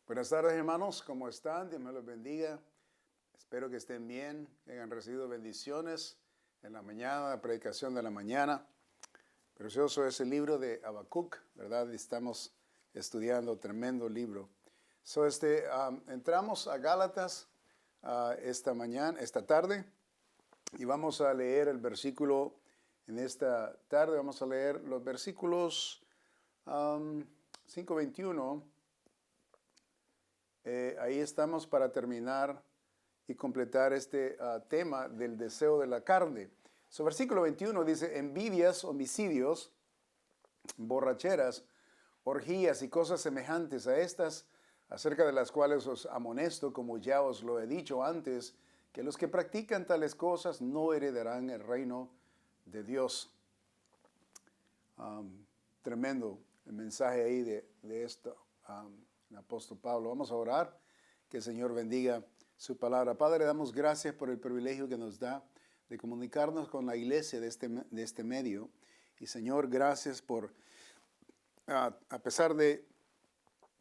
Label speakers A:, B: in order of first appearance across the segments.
A: Buenas tardes, hermanos, ¿cómo están? Dios me los bendiga. Espero que estén bien, que hayan recibido bendiciones en la mañana, la predicación de la mañana. Precioso es el libro de Habacuc, ¿verdad? Estamos estudiando tremendo libro. Entramos a Gálatas esta tarde, y vamos a leer el versículo en esta tarde. Vamos a leer los versículos 5:21. Ahí estamos para terminar y completar este tema del deseo de la carne. Versículo 21 dice: envidias, homicidios, borracheras, orgías y cosas semejantes a estas, acerca de las cuales os amonesto, como ya os lo he dicho antes, que los que practican tales cosas no heredarán el reino de Dios. Tremendo el mensaje ahí de esto. El apóstol Pablo. Vamos a orar, que el Señor bendiga su palabra. Padre, le damos gracias por el privilegio que nos da de comunicarnos con la iglesia de este medio. Y Señor, gracias por, a pesar de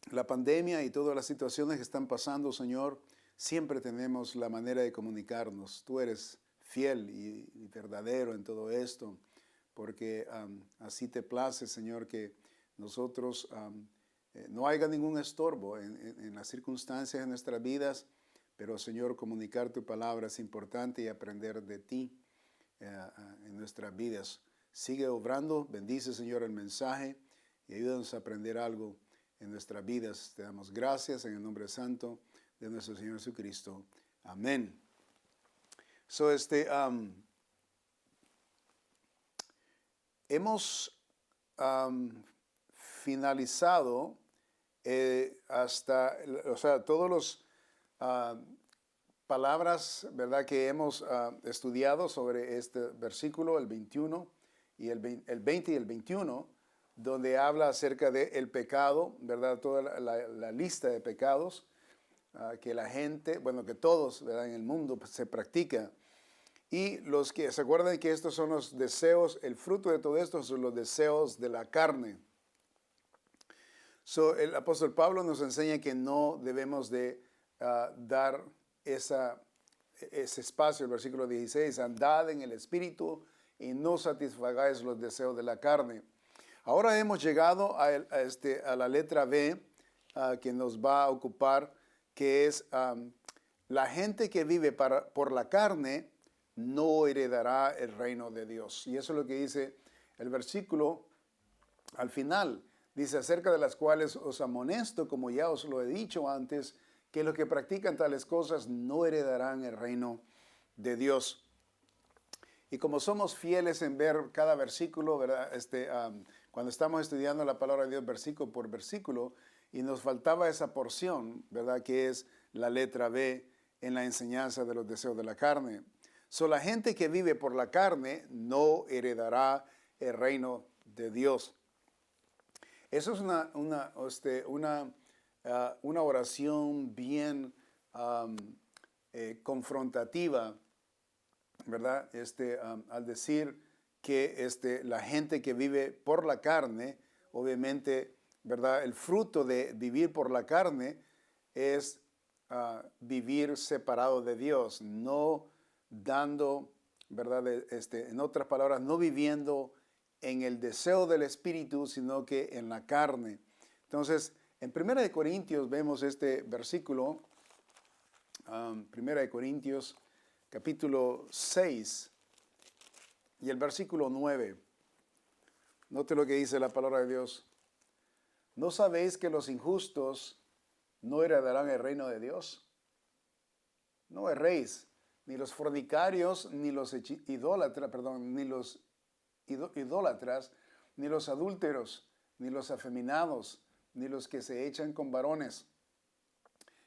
A: la pandemia y todas las situaciones que están pasando, Señor, siempre tenemos la manera de comunicarnos. Tú eres fiel y verdadero en todo esto, porque así te place, Señor, que nosotros no haya ningún estorbo en las circunstancias de nuestras vidas, pero Señor, comunicar tu palabra es importante y aprender de ti en nuestras vidas. Sigue obrando, bendice, Señor, el mensaje y ayúdanos a aprender algo en nuestras vidas. Te damos gracias en el nombre santo de nuestro Señor Jesucristo. Amén. Hemos finalizado todos los palabras, ¿verdad?, que hemos estudiado sobre este versículo, el 21 y el 20 y el 21, donde habla acerca del pecado, ¿verdad?, toda la lista de pecados que la gente, que todos, ¿verdad?, en el mundo se practica. Y los que se acuerdan que estos son los deseos, el fruto de todo esto son los deseos de la carne. El apóstol Pablo nos enseña que no debemos de dar ese espacio. El versículo 16, andad en el Espíritu y no satisfagáis los deseos de la carne. Ahora hemos llegado a la letra B, que nos va a ocupar, que es la gente que vive por la carne no heredará el reino de Dios. Y eso es lo que dice el versículo al final. Dice: acerca de las cuales os amonesto, como ya os lo he dicho antes, que los que practican tales cosas no heredarán el reino de Dios. Y como somos fieles en ver cada versículo, ¿verdad? Cuando estamos estudiando la palabra de Dios versículo por versículo, y nos faltaba esa porción, ¿verdad?, que es la letra B en la enseñanza de los deseos de la carne. La gente que vive por la carne no heredará el reino de Dios. Eso es una oración bien confrontativa, ¿verdad? Al decir que la gente que vive por la carne, obviamente, ¿verdad?, el fruto de vivir por la carne es vivir separado de Dios, no dando, ¿verdad?, en otras palabras, no viviendo en el deseo del Espíritu, sino que en la carne. Entonces, en 1 Corintios vemos este versículo, 1 Corintios capítulo 6 y el versículo 9. Note lo que dice la palabra de Dios. ¿No sabéis que los injustos no heredarán el reino de Dios? No erréis, ni los fornicarios, ni los idólatras, ni los adúlteros, ni los afeminados, ni los que se echan con varones,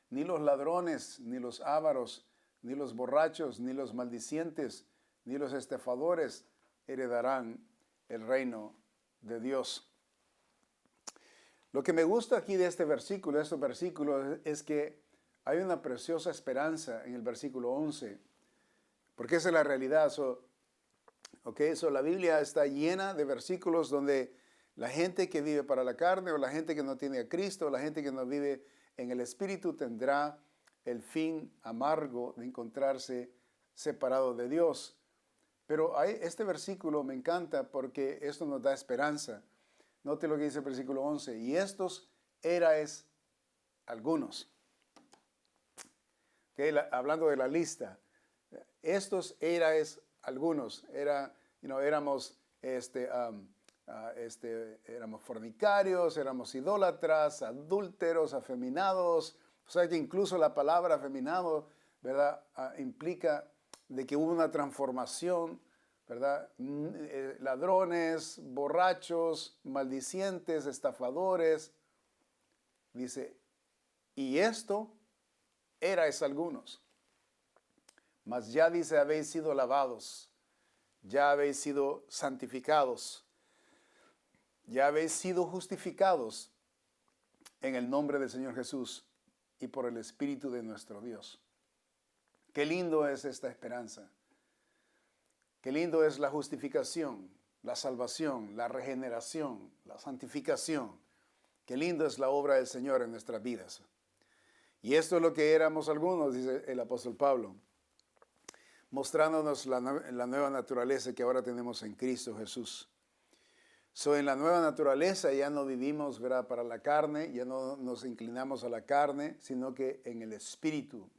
A: ni los ladrones, ni los ávaros, ni los borrachos, ni los maldicientes, ni los estafadores heredarán el reino de Dios. Lo que me gusta aquí de estos versículos, es que hay una preciosa esperanza en el versículo 11, porque esa es la realidad. La Biblia está llena de versículos donde la gente que vive para la carne, o la gente que no tiene a Cristo, o la gente que no vive en el espíritu tendrá el fin amargo de encontrarse separado de Dios. Pero este versículo me encanta porque esto nos da esperanza. Note lo que dice el versículo 11. Y estos erais algunos. Hablando de la lista. Estos erais algunos. Éramos éramos fornicarios, éramos idólatras, adúlteros, afeminados. O sea que incluso la palabra afeminado, ¿verdad? Implica de que hubo una transformación, ¿verdad? Ladrones, borrachos, maldicientes, estafadores. Dice, y esto erais algunos. Mas ya dice, habéis sido lavados, ya habéis sido santificados, ya habéis sido justificados en el nombre del Señor Jesús y por el Espíritu de nuestro Dios. Qué lindo es esta esperanza. Qué lindo es la justificación, la salvación, la regeneración, la santificación. Qué lindo es la obra del Señor en nuestras vidas. Y esto es lo que éramos algunos, dice el apóstol Pablo, mostrándonos la nueva naturaleza que ahora tenemos en Cristo Jesús. En la nueva naturaleza ya no vivimos, ¿verdad?, para la carne, ya no nos inclinamos a la carne, sino que en el Espíritu.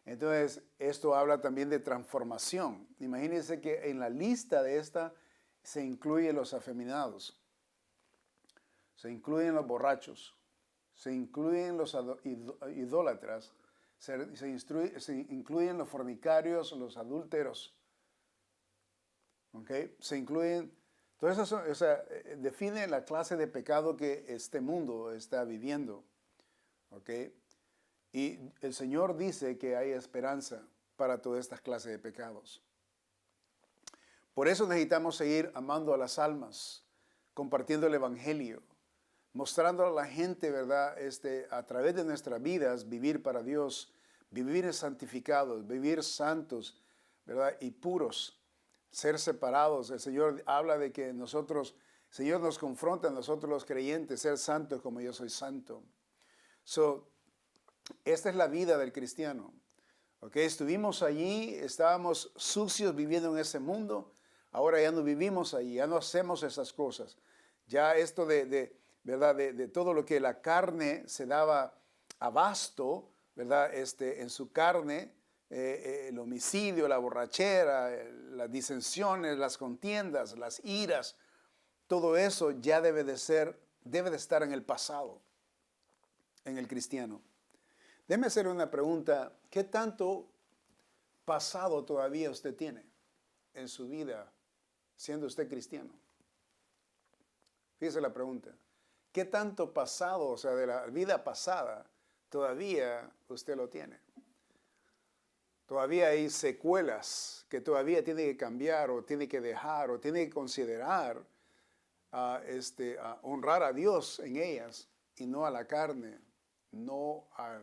A: Entonces, esto habla también de transformación. Imagínense que en la lista de esta se incluyen los afeminados, se incluyen los borrachos, se incluyen los idólatras, se incluyen los fornicarios, los adúlteros. ¿Okay? Se incluyen, todo eso define la clase de pecado que este mundo está viviendo. ¿Okay? Y el Señor dice que hay esperanza para todas estas clases de pecados. Por eso necesitamos seguir amando a las almas, compartiendo el Evangelio, mostrando a la gente, ¿verdad? A través de nuestras vidas, vivir para Dios, vivir santificados, vivir santos, ¿verdad? Y puros, ser separados. El Señor habla de que nosotros, el Señor nos confronta a nosotros los creyentes, ser santos como yo soy santo. Esta es la vida del cristiano. ¿Okay? Estuvimos allí, estábamos sucios viviendo en ese mundo, ahora ya no vivimos allí, ya no hacemos esas cosas. Ya esto ¿verdad? De todo lo que la carne se daba abasto, ¿verdad? En su carne, el homicidio, la borrachera, las disensiones, las contiendas, las iras, todo eso ya debe de estar en el pasado, en el cristiano. Déjeme hacer una pregunta. ¿Qué tanto pasado todavía usted tiene en su vida siendo usted cristiano? Fíjese la pregunta. ¿Qué tanto pasado, o sea, de la vida pasada, todavía usted lo tiene? Todavía hay secuelas que todavía tiene que cambiar o tiene que dejar o tiene que considerar honrar a Dios en ellas y no a la carne, no a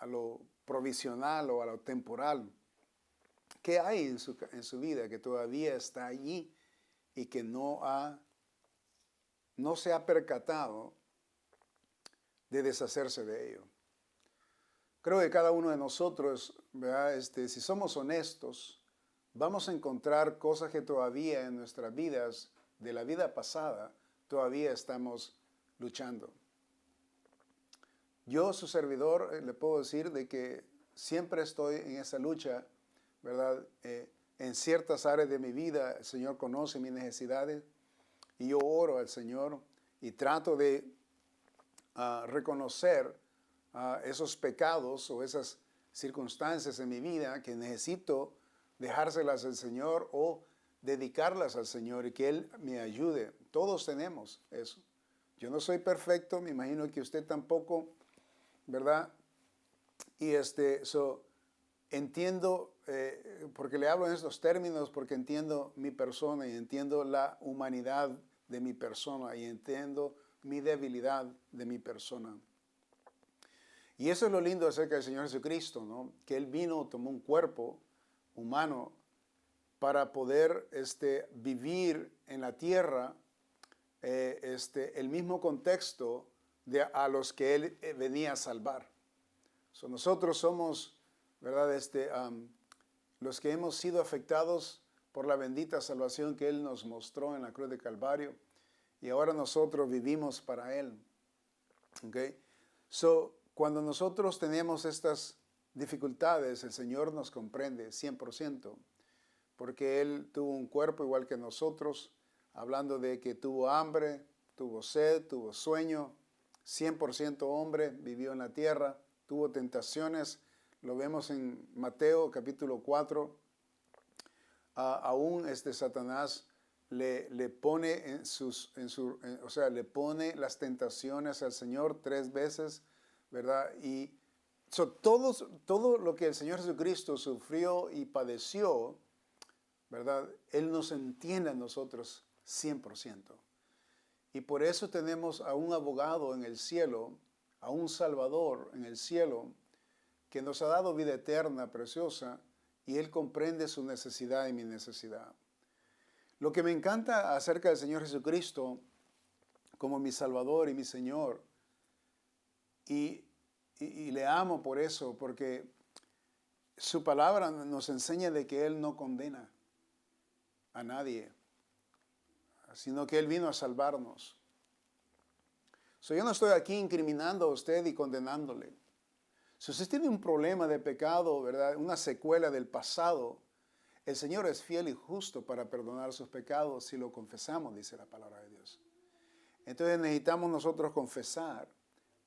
A: lo provisional o a lo temporal. ¿Qué hay en su vida que todavía está allí y que no se ha percatado de deshacerse de ello? Creo que cada uno de nosotros, ¿verdad? Si somos honestos, vamos a encontrar cosas que todavía en nuestras vidas, de la vida pasada, todavía estamos luchando. Yo, su servidor, le puedo decir de que siempre estoy en esa lucha, ¿verdad? En ciertas áreas de mi vida, el Señor conoce mis necesidades y yo oro al Señor y trato de reconocer esos pecados o esas circunstancias en mi vida que necesito dejárselas al Señor o dedicarlas al Señor y que Él me ayude. Todos tenemos eso. Yo no soy perfecto, me imagino que usted tampoco, ¿verdad? Y entiendo, porque le hablo en estos términos, porque entiendo mi persona y entiendo la humanidad de mi persona y entiendo mi debilidad de mi persona. Y eso es lo lindo acerca del Señor Jesucristo, ¿no? Que Él vino, tomó un cuerpo humano para poder vivir en la tierra el mismo contexto a los que Él venía a salvar. Nosotros somos, ¿verdad? Los que hemos sido afectados por la bendita salvación que Él nos mostró en la cruz de Calvario. Y ahora nosotros vivimos para Él. ¿Okay? Cuando nosotros tenemos estas dificultades, el Señor nos comprende 100%, porque Él tuvo un cuerpo igual que nosotros, hablando de que tuvo hambre, tuvo sed, tuvo sueño, 100% hombre, vivió en la tierra, tuvo tentaciones, lo vemos en Mateo capítulo 4, aún Satanás le pone le pone las tentaciones al Señor 3 veces, ¿verdad? Y todo lo que el Señor Jesucristo sufrió y padeció, ¿verdad? Él nos entiende a nosotros 100%. Y por eso tenemos a un abogado en el cielo, a un Salvador en el cielo, que nos ha dado vida eterna, preciosa, y Él comprende su necesidad y mi necesidad. Lo que me encanta acerca del Señor Jesucristo como mi Salvador y mi Señor, y le amo por eso, porque su palabra nos enseña de que Él no condena a nadie, sino que Él vino a salvarnos. Yo no estoy aquí incriminando a usted y condenándole. Si usted tiene un problema de pecado, ¿verdad? Una secuela del pasado, el Señor es fiel y justo para perdonar sus pecados si lo confesamos, dice la palabra de Dios. Entonces necesitamos nosotros confesar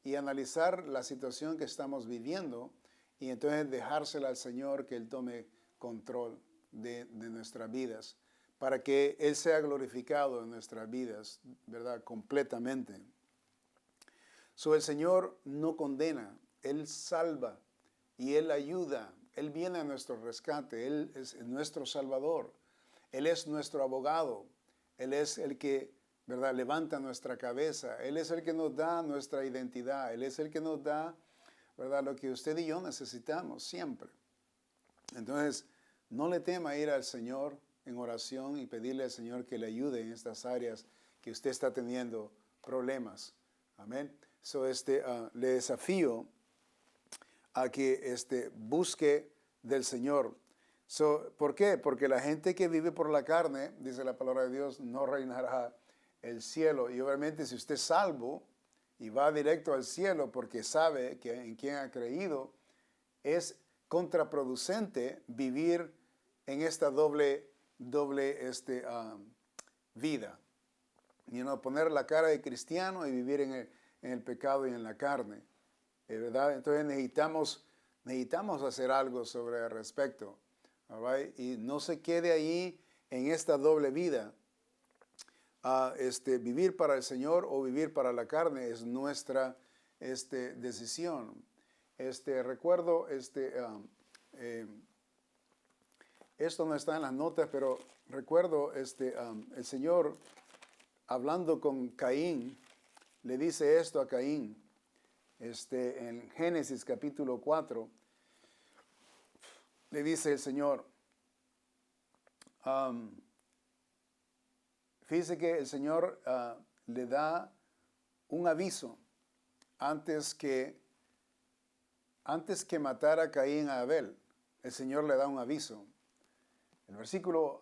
A: y analizar la situación que estamos viviendo y entonces dejársela al Señor que Él tome control de nuestras vidas para que Él sea glorificado en nuestras vidas, ¿verdad? Completamente. El Señor no condena, Él salva y Él ayuda. Él viene a nuestro rescate, Él es nuestro Salvador, Él es nuestro abogado, Él es el que, ¿verdad?, levanta nuestra cabeza, Él es el que nos da nuestra identidad, Él es el que nos da, ¿verdad?, lo que usted y yo necesitamos siempre. Entonces, no le tema ir al Señor en oración y pedirle al Señor que le ayude en estas áreas que usted está teniendo problemas. Amén. Le desafío a que busque del Señor. ¿Por qué? Porque la gente que vive por la carne, dice la palabra de Dios, no reinará el cielo. Y obviamente si usted es salvo y va directo al cielo porque sabe que en quien ha creído, es contraproducente vivir en esta doble vida. Poner la cara de cristiano y vivir en el pecado y en la carne. ¿Verdad? Entonces necesitamos hacer algo sobre el respecto. Right? Y no se quede ahí en esta doble vida. Vivir para el Señor o vivir para la carne es nuestra decisión. Recuerdo, esto no está en las notas, pero recuerdo el Señor hablando con Caín, le dice esto a Caín. En Génesis capítulo 4, le dice el Señor, fíjese que el Señor le da un aviso antes que matara a Caín a Abel. El Señor le da un aviso. El versículo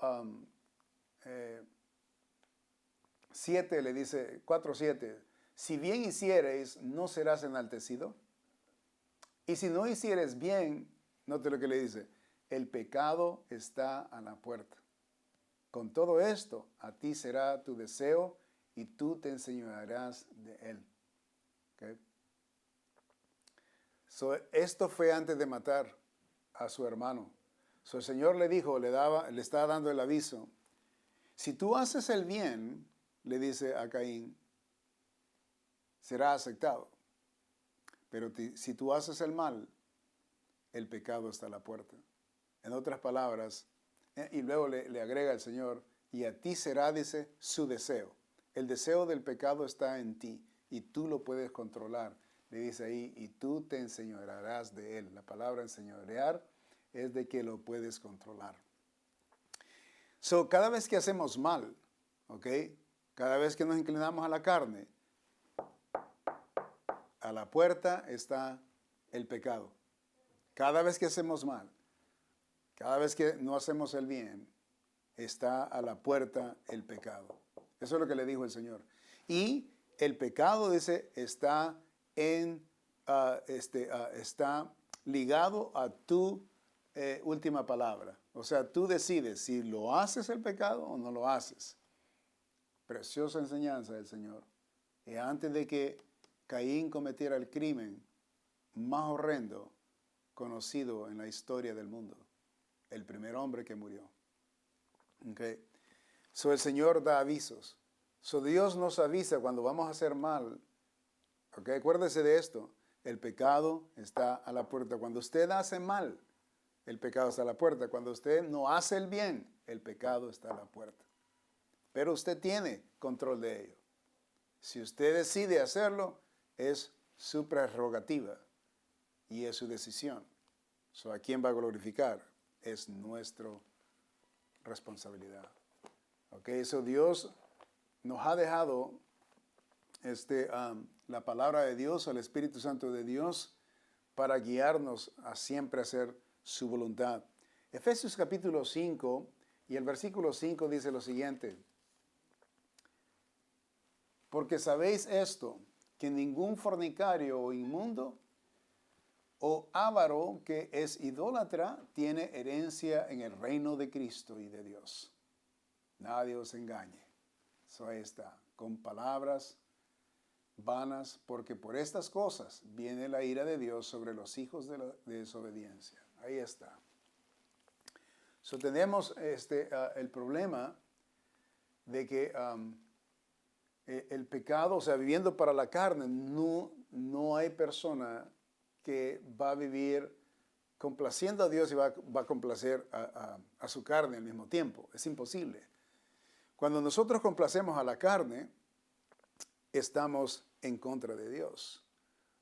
A: 7 le dice, 4:7, si bien hiciereis, ¿no serás enaltecido? Y si no hicieres bien, note lo que le dice, el pecado está a la puerta. Con todo esto, a ti será tu deseo y tú te enseñorearás de él. ¿Okay? Esto fue antes de matar a su hermano. El Señor le dijo, le estaba dando el aviso. Si tú haces el bien, le dice a Caín, será aceptado. Pero si tú haces el mal, el pecado está a la puerta. En otras palabras, y luego le agrega el Señor, y a ti será, dice, su deseo. El deseo del pecado está en ti y tú lo puedes controlar. Le dice ahí, y tú te enseñorearás de él. La palabra enseñorear es de que lo puedes controlar. Cada vez que hacemos mal, ¿ok? Cada vez que nos inclinamos a la carne, A la puerta está el pecado. Cada vez que hacemos mal, cada vez que no hacemos el bien, está a la puerta el pecado. Eso es lo que le dijo el Señor. Y el pecado, dice, está está ligado a tu última palabra. O sea, tú decides si lo haces el pecado o no lo haces. Preciosa enseñanza del Señor. Y antes de que Caín cometiera el crimen más horrendo conocido en la historia del mundo, el primer hombre que murió. Okay. So el Señor da avisos. So Dios nos avisa cuando vamos a hacer mal. Okay. Acuérdese de esto. El pecado está a la puerta. Cuando usted hace mal, el pecado está a la puerta. Cuando usted no hace el bien, el pecado está a la puerta. Pero usted tiene control de ello. Si usted decide hacerlo, es su prerrogativa y es su decisión. So, ¿a quién va a glorificar? Es nuestra responsabilidad. Okay, so Dios nos ha dejado la palabra de Dios, el Espíritu Santo de Dios, para guiarnos a siempre hacer su voluntad. Efesios capítulo 5 y el versículo 5 dice lo siguiente. Porque sabéis esto, que ningún fornicario o inmundo o avaro que es idólatra tiene herencia en el reino de Cristo y de Dios. Nadie os engañe. Eso ahí está, con palabras vanas, porque por estas cosas viene la ira de Dios sobre los hijos de la desobediencia. Ahí está. So, tenemos el problema de que el pecado, o sea, viviendo para la carne, no hay persona que va a vivir complaciendo a Dios y va a complacer a su carne al mismo tiempo. Es imposible. Cuando nosotros complacemos a la carne, estamos en contra de Dios.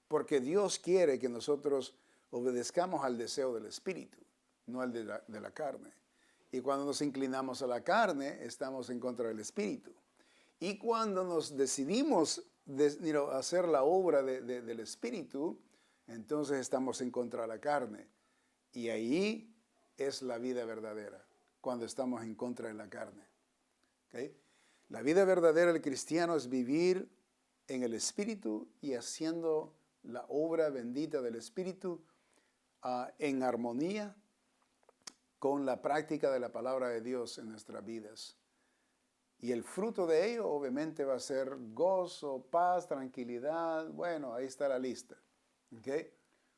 A: Porque Dios quiere que nosotros obedezcamos al deseo del Espíritu, no al de la carne. Y cuando nos inclinamos a la carne, estamos en contra del Espíritu. Y cuando nos decidimos hacer la obra del Espíritu, entonces estamos en contra de la carne. Y ahí es la vida verdadera, cuando estamos en contra de la carne. ¿Okay? La vida verdadera del cristiano es vivir en el Espíritu y haciendo la obra bendita del Espíritu en armonía con la práctica de la palabra de Dios en nuestras vidas. Y el fruto de ello obviamente va a ser gozo, paz, tranquilidad. Bueno, ahí está la lista. ¿Okay?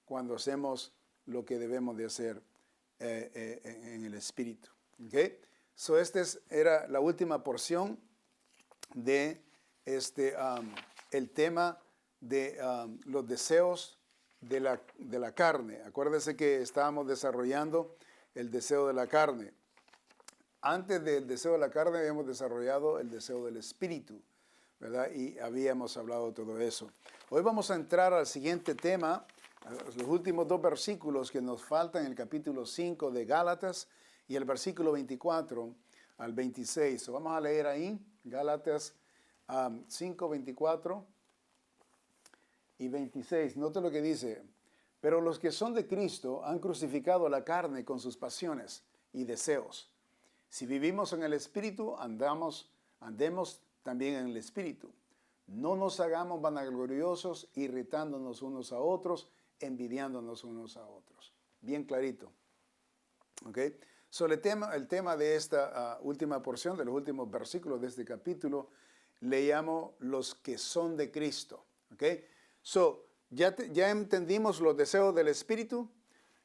A: Cuando hacemos lo que debemos de hacer en el Espíritu. ¿Okay? So, era la última porción de el tema de los deseos de la carne. Acuérdense que estábamos desarrollando el deseo de la carne. Antes del deseo de la carne habíamos desarrollado el deseo del Espíritu, ¿verdad? Y habíamos hablado de todo eso. Hoy vamos a entrar al siguiente tema, a los últimos dos versículos que nos faltan en el capítulo 5 de Gálatas y el versículo 24 al 26. So, vamos a leer ahí, Gálatas 5, 24 y 26. Note lo que dice. Pero los que son de Cristo han crucificado la carne con sus pasiones y deseos. Si vivimos en el Espíritu, andemos también en el Espíritu. No nos hagamos vanagloriosos, irritándonos unos a otros, envidiándonos unos a otros. Bien clarito. ¿Okay? So, el tema de esta última porción, de los últimos versículos de este capítulo, le llamo los que son de Cristo. ¿Okay? So, ya entendimos los deseos del Espíritu,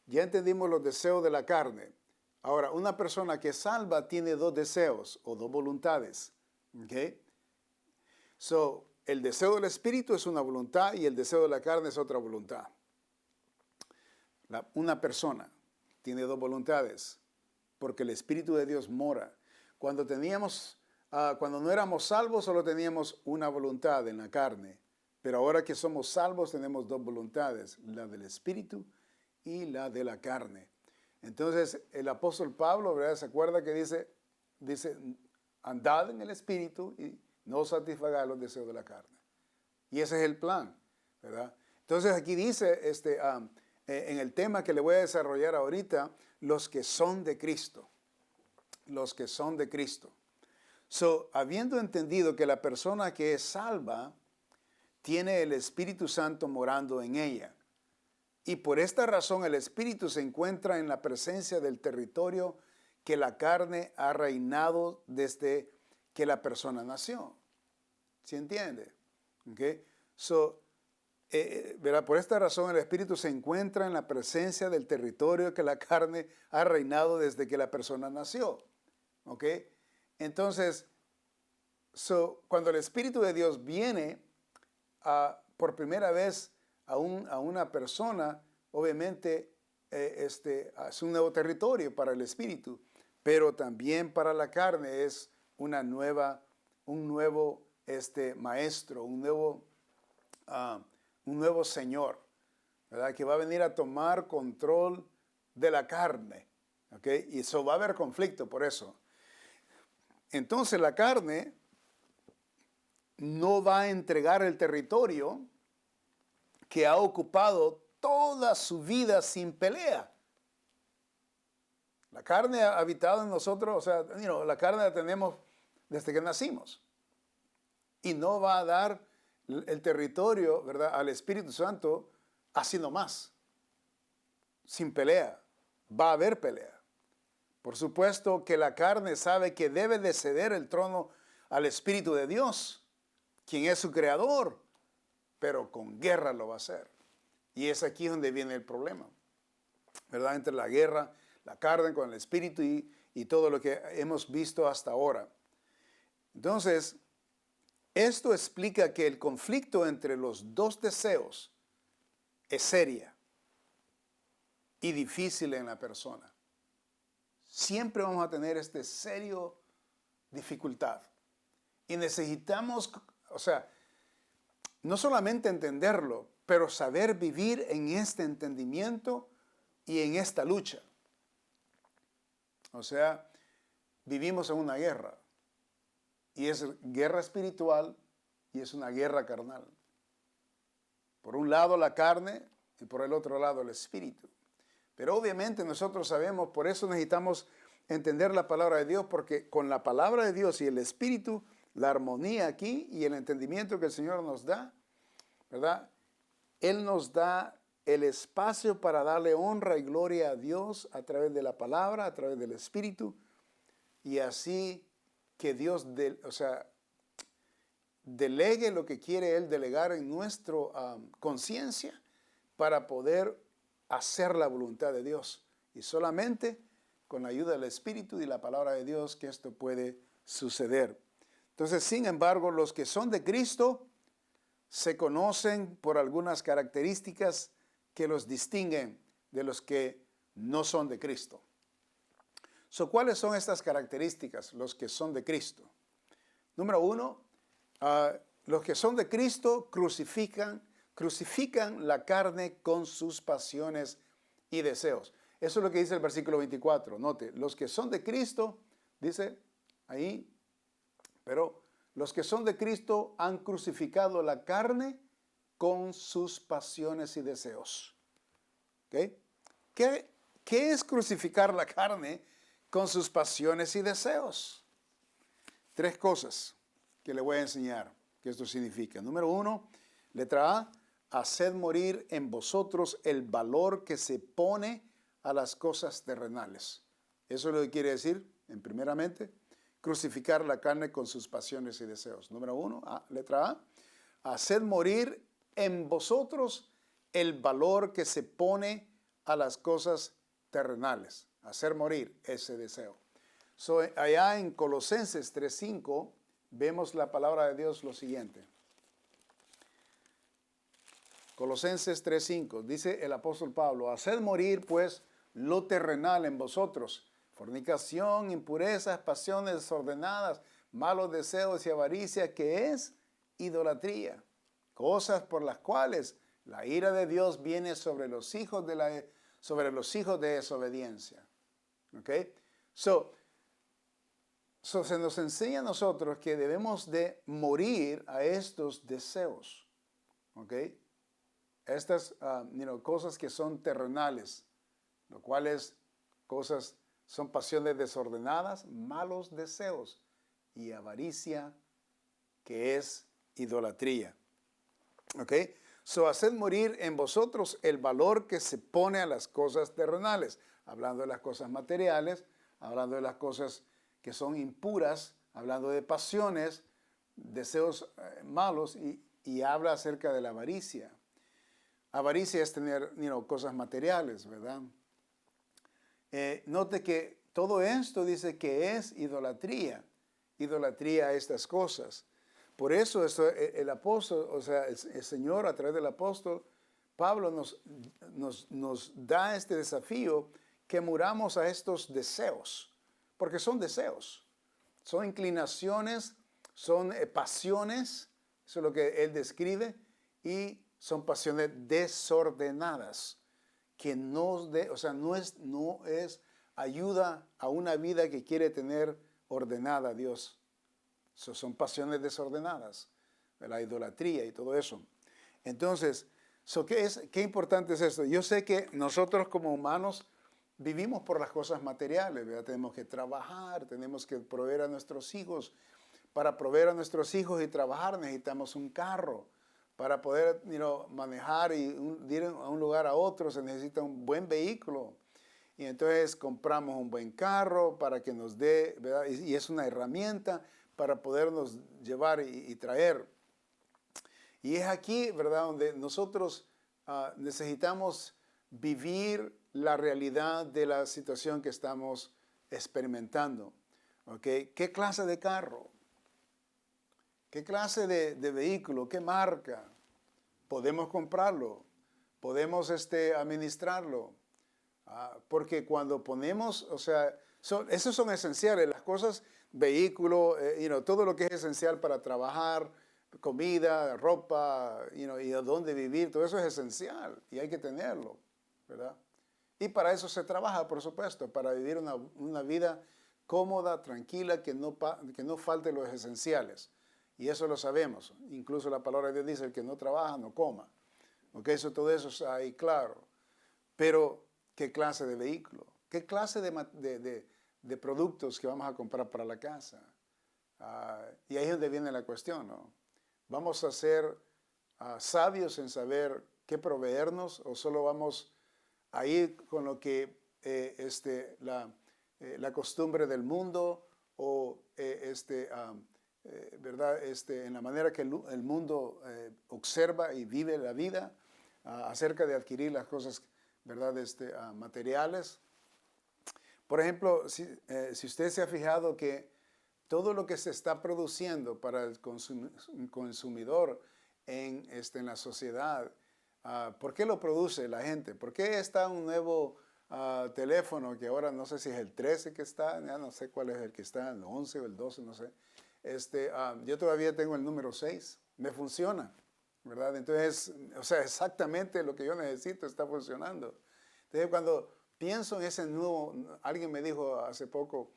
A: ya entendimos los deseos de la carne. Ahora, una persona que es salva tiene dos deseos o dos voluntades. ¿Okay? So, el deseo del Espíritu es una voluntad y el deseo de la carne es otra voluntad. Una persona tiene dos voluntades porque el Espíritu de Dios mora. Cuando no éramos salvos solo teníamos una voluntad en la carne. Pero ahora que somos salvos tenemos dos voluntades, la del Espíritu y la de la carne. Entonces el apóstol Pablo, ¿verdad? ¿Se acuerda que dice, andad en el Espíritu y no satisfagáis los deseos de la carne? Y ese es el plan, ¿verdad? Entonces aquí dice, en el tema que le voy a desarrollar ahorita, los que son de Cristo. Los que son de Cristo. So, habiendo entendido que la persona que es salva tiene el Espíritu Santo morando en ella. Y por esta razón el Espíritu se encuentra en la presencia del territorio que la carne ha reinado desde que la persona nació. ¿Sí entiende? Okay. So, ¿verdad? Por esta razón el Espíritu se encuentra en la presencia del territorio que la carne ha reinado desde que la persona nació. ¿Okay? Entonces, cuando el Espíritu de Dios viene por primera vez a una persona, obviamente es un nuevo territorio para el Espíritu, pero también para la carne es un nuevo maestro, un nuevo Señor, ¿verdad? Que va a venir a tomar control de la carne. ¿Okay? Y eso va a haber conflicto por eso. Entonces la carne no va a entregar el territorio que ha ocupado toda su vida sin pelea. La carne ha habitado en nosotros, o sea, la carne la tenemos desde que nacimos. Y no va a dar el territorio, ¿verdad?, al Espíritu Santo así nomás, sin pelea. Va a haber pelea. Por supuesto que la carne sabe que debe de ceder el trono al Espíritu de Dios, quien es su creador, pero con guerra lo va a hacer. Y es aquí donde viene el problema, ¿verdad? Entre la guerra, la carne con el Espíritu y todo lo que hemos visto hasta ahora. Entonces, esto explica que el conflicto entre los dos deseos es seria y difícil en la persona. Siempre vamos a tener serio dificultad. Y necesitamos, no solamente entenderlo, pero saber vivir en este entendimiento y en esta lucha. O sea, vivimos en una guerra. Y es guerra espiritual y es una guerra carnal. Por un lado la carne y por el otro lado el espíritu. Pero obviamente nosotros sabemos, por eso necesitamos entender la palabra de Dios, porque con la palabra de Dios y el espíritu, la armonía aquí y el entendimiento que el Señor nos da, ¿verdad? Él nos da el espacio para darle honra y gloria a Dios a través de la palabra, a través del espíritu, y así que Dios delegue lo que quiere Él delegar en nuestra conciencia para poder hacer la voluntad de Dios. Y solamente con la ayuda del Espíritu y la palabra de Dios que esto puede suceder. Entonces, sin embargo, los que son de Cristo se conocen por algunas características que los distinguen de los que no son de Cristo. ¿Cuáles son estas características, los que son de Cristo? Número uno, los que son de Cristo crucifican la carne con sus pasiones y deseos. Eso es lo que dice el versículo 24. Note, los que son de Cristo, dice ahí, pero los que son de Cristo han crucificado la carne con sus pasiones y deseos. ¿Okay? ¿Qué es crucificar la carne con sus pasiones y deseos? 3 cosas que le voy a enseñar que esto significa. Número 1, letra A, haced morir en vosotros el valor que se pone a las cosas terrenales. Eso es lo que quiere decir, primeramente, crucificar la carne con sus pasiones y deseos. Número 1, letra A, haced morir en vosotros el valor que se pone a las cosas terrenales. Hacer morir ese deseo. Allá en Colosenses 3:5 vemos la palabra de Dios lo siguiente. Colosenses 3:5 dice el apóstol Pablo, haced morir pues lo terrenal en vosotros, fornicación, impurezas, pasiones desordenadas, malos deseos y avaricia, que es idolatría, cosas por las cuales la ira de Dios viene sobre los hijos de desobediencia. ¿Okay? Se nos enseña a nosotros que debemos de morir a estos deseos. ¿Okay? estas cosas que son terrenales, lo cual es cosas, son pasiones desordenadas, malos deseos y avaricia, que es idolatría. ¿Ok? So, haced morir en vosotros el valor que se pone a las cosas terrenales, hablando de las cosas materiales, hablando de las cosas que son impuras, hablando de pasiones, deseos malos, y habla acerca de la avaricia. Avaricia es tener cosas materiales, ¿verdad? Note que todo esto dice que es idolatría a estas cosas. Por eso el apóstol, o sea, el Señor a través del apóstol Pablo nos da este desafío, que muramos a estos deseos, porque son deseos, son inclinaciones, son pasiones, eso es lo que él describe, y son pasiones desordenadas, que no es ayuda a una vida que quiere tener ordenada a Dios. Son pasiones desordenadas, la idolatría y todo eso. Entonces, ¿qué importante es esto? Yo sé que nosotros como humanos vivimos por las cosas materiales, ¿verdad? Tenemos que trabajar, tenemos que proveer a nuestros hijos. Para proveer a nuestros hijos y trabajar necesitamos un carro. Para poder manejar y ir a un lugar a otro se necesita un buen vehículo. Y entonces compramos un buen carro para que nos dé, ¿verdad? Y es una herramienta para podernos llevar y traer. Y es aquí, ¿verdad?, donde nosotros necesitamos vivir la realidad de la situación que estamos experimentando. ¿Okay? ¿Qué clase de carro? ¿Qué clase de vehículo? ¿Qué marca? ¿Podemos comprarlo? ¿Podemos administrarlo? Porque cuando ponemos, o sea, esos son esenciales, las cosas, vehículo, todo lo que es esencial para trabajar, comida, ropa, y a dónde vivir, todo eso es esencial y hay que tenerlo, ¿verdad? Y para eso se trabaja, por supuesto, para vivir una vida cómoda, tranquila, que no falte los esenciales. Y eso lo sabemos. Incluso la palabra de Dios dice, el que no trabaja, no coma. ¿Ok? Todo eso está ahí claro. Pero, ¿qué clase de vehículo? ¿Qué clase de productos que vamos a comprar para la casa? Y ahí es donde viene la cuestión, ¿no? ¿Vamos a ser sabios en saber qué proveernos o solo vamos a ir con lo que la costumbre del mundo o ¿verdad? En la manera que el mundo observa y vive la vida acerca de adquirir las cosas, ¿verdad? Materiales. Por ejemplo, si usted se ha fijado que todo lo que se está produciendo para el consumidor en la sociedad, ¿por qué lo produce la gente? ¿Por qué está un nuevo teléfono que ahora no sé si es el 13 que está, ya no sé cuál es el que está, el 11 o el 12, no sé? Yo todavía tengo el número 6, me funciona, ¿verdad? Entonces, o sea, exactamente lo que yo necesito está funcionando. Entonces, cuando pienso en ese nuevo, alguien me dijo hace poco,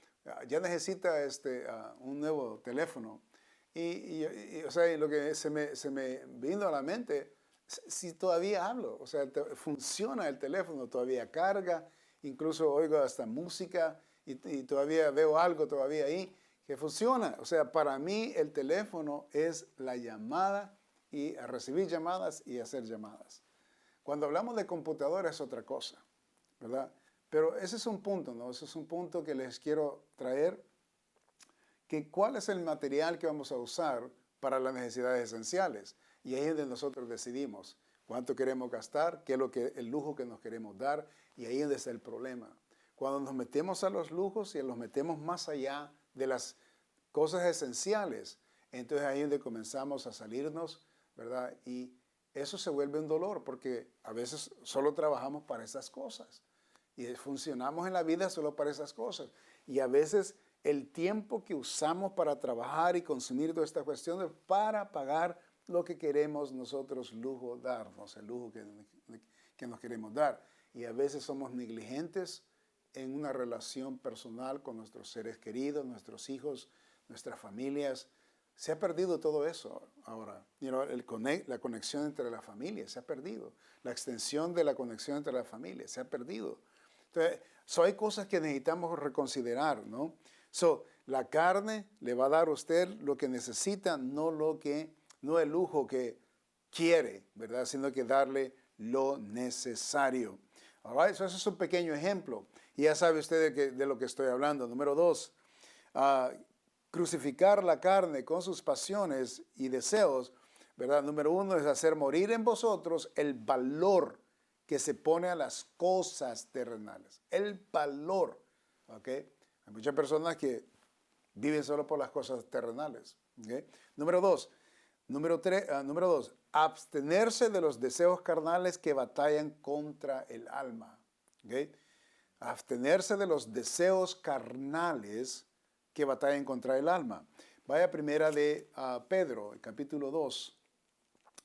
A: ya necesita un nuevo teléfono. O sea, lo que se me vino a la mente, si todavía hablo, o sea, funciona el teléfono, todavía carga, incluso oigo hasta música y todavía veo algo todavía ahí que funciona. O sea, para mí el teléfono es la llamada y a recibir llamadas y hacer llamadas. Cuando hablamos de computadora es otra cosa, ¿verdad? Pero ese es un punto, ¿no? Ese es un punto que les quiero traer, que cuál es el material que vamos a usar para las necesidades esenciales. Y ahí es donde nosotros decidimos cuánto queremos gastar, qué es el lujo que nos queremos dar, y ahí es donde está el problema. Cuando nos metemos a los lujos y los metemos más allá de las cosas esenciales, entonces ahí es donde comenzamos a salirnos, ¿verdad? Y eso se vuelve un dolor porque a veces solo trabajamos para esas cosas y funcionamos en la vida solo para esas cosas. Y a veces el tiempo que usamos para trabajar y consumir toda esta cuestión es para pagar lo que queremos nosotros lujo darnos, el lujo que nos queremos dar. Y a veces somos negligentes en una relación personal con nuestros seres queridos, nuestros hijos, nuestras familias. Se ha perdido todo eso ahora. La conexión entre la familia se ha perdido. La extensión de la conexión entre la familia se ha perdido. Entonces, hay cosas que necesitamos reconsiderar, ¿no? La carne le va a dar a usted lo que necesita, no el lujo que quiere, ¿verdad? Sino que darle lo necesario. All right? Eso es un pequeño ejemplo. Y ya sabe usted de lo que estoy hablando. Número 2, crucificar la carne con sus pasiones y deseos, ¿verdad? Número 1 es hacer morir en vosotros el valor que se pone a las cosas terrenales. El valor, ¿ok? Hay muchas personas que viven solo por las cosas terrenales, ¿ok? Número 2, abstenerse de los deseos carnales que batallan contra el alma, ¿ok? Abstenerse de los deseos carnales que batallan contra el alma. Vaya primera de Pedro, capítulo 2.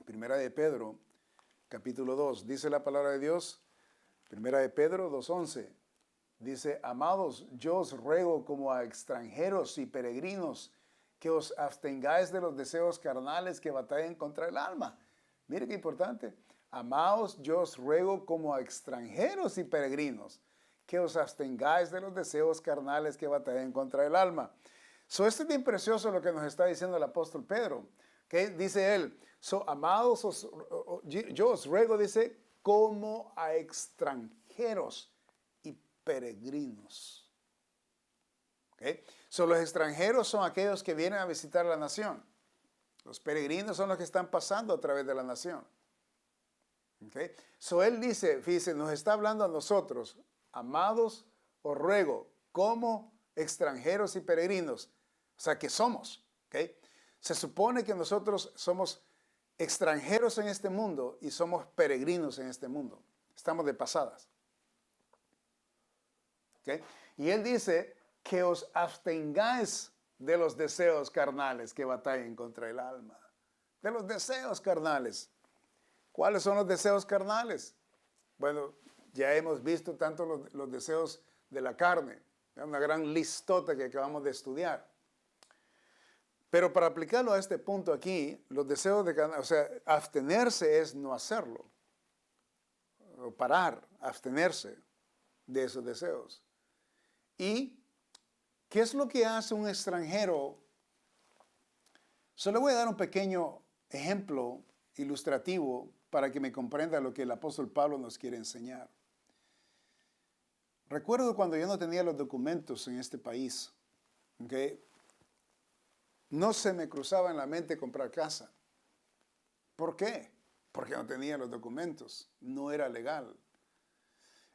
A: Primera de Pedro, capítulo 2. Dice la palabra de Dios, primera de Pedro 2:11. Dice, amados, yo os ruego como a extranjeros y peregrinos que os abstengáis de los deseos carnales que batallan contra el alma. Mire qué importante. Amados, yo os ruego como a extranjeros y peregrinos que os abstengáis de los deseos carnales que batallan contra el alma. Esto es bien precioso lo que nos está diciendo el apóstol Pedro. ¿Okay? Dice él, amados, yo os ruego, dice, como a extranjeros y peregrinos. ¿Okay? Los extranjeros son aquellos que vienen a visitar la nación. Los peregrinos son los que están pasando a través de la nación. ¿Okay? Él dice, fíjense, nos está hablando a nosotros, amados, os ruego, como extranjeros y peregrinos. O sea, que somos. ¿Okay? Se supone que nosotros somos extranjeros en este mundo y somos peregrinos en este mundo. Estamos de pasadas. ¿Okay? Y él dice que os abstengáis de los deseos carnales que batallen contra el alma. De los deseos carnales. ¿Cuáles son los deseos carnales? Bueno, ya hemos visto tanto los deseos de la carne. Una gran listota que acabamos de estudiar. Pero para aplicarlo a este punto aquí, los deseos de carne, o sea, abstenerse es no hacerlo. O parar, abstenerse de esos deseos. ¿Y qué es lo que hace un extranjero? Solo voy a dar un pequeño ejemplo ilustrativo para que me comprenda lo que el apóstol Pablo nos quiere enseñar. Recuerdo cuando yo no tenía los documentos en este país, ¿okay? No se me cruzaba en la mente comprar casa. ¿Por qué? Porque no tenía los documentos, no era legal.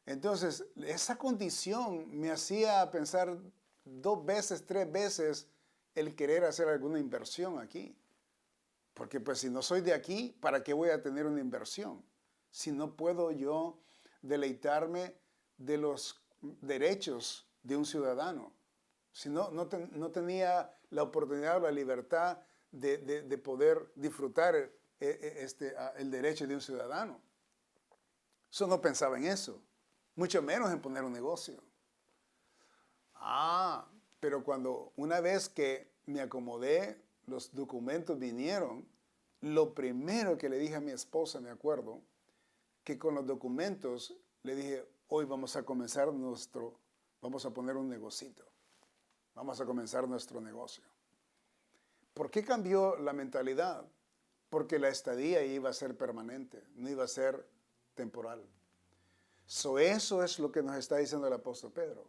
A: Entonces, esa condición me hacía pensar 2 veces, 3 veces el querer hacer alguna inversión aquí. Porque pues si no soy de aquí, ¿para qué voy a tener una inversión? Si no puedo yo deleitarme de los derechos de un ciudadano. Si no tenía la oportunidad o la libertad de poder disfrutar el derecho de un ciudadano. No pensaba en eso. Mucho menos en poner un negocio. Pero cuando una vez que me acomodé, los documentos vinieron, lo primero que le dije a mi esposa, me acuerdo, que con los documentos le dije, hoy vamos a comenzar vamos a poner un negocito. Vamos a comenzar nuestro negocio. ¿Por qué cambió la mentalidad? Porque la estadía iba a ser permanente, no iba a ser temporal. Eso es lo que nos está diciendo el apóstol Pedro.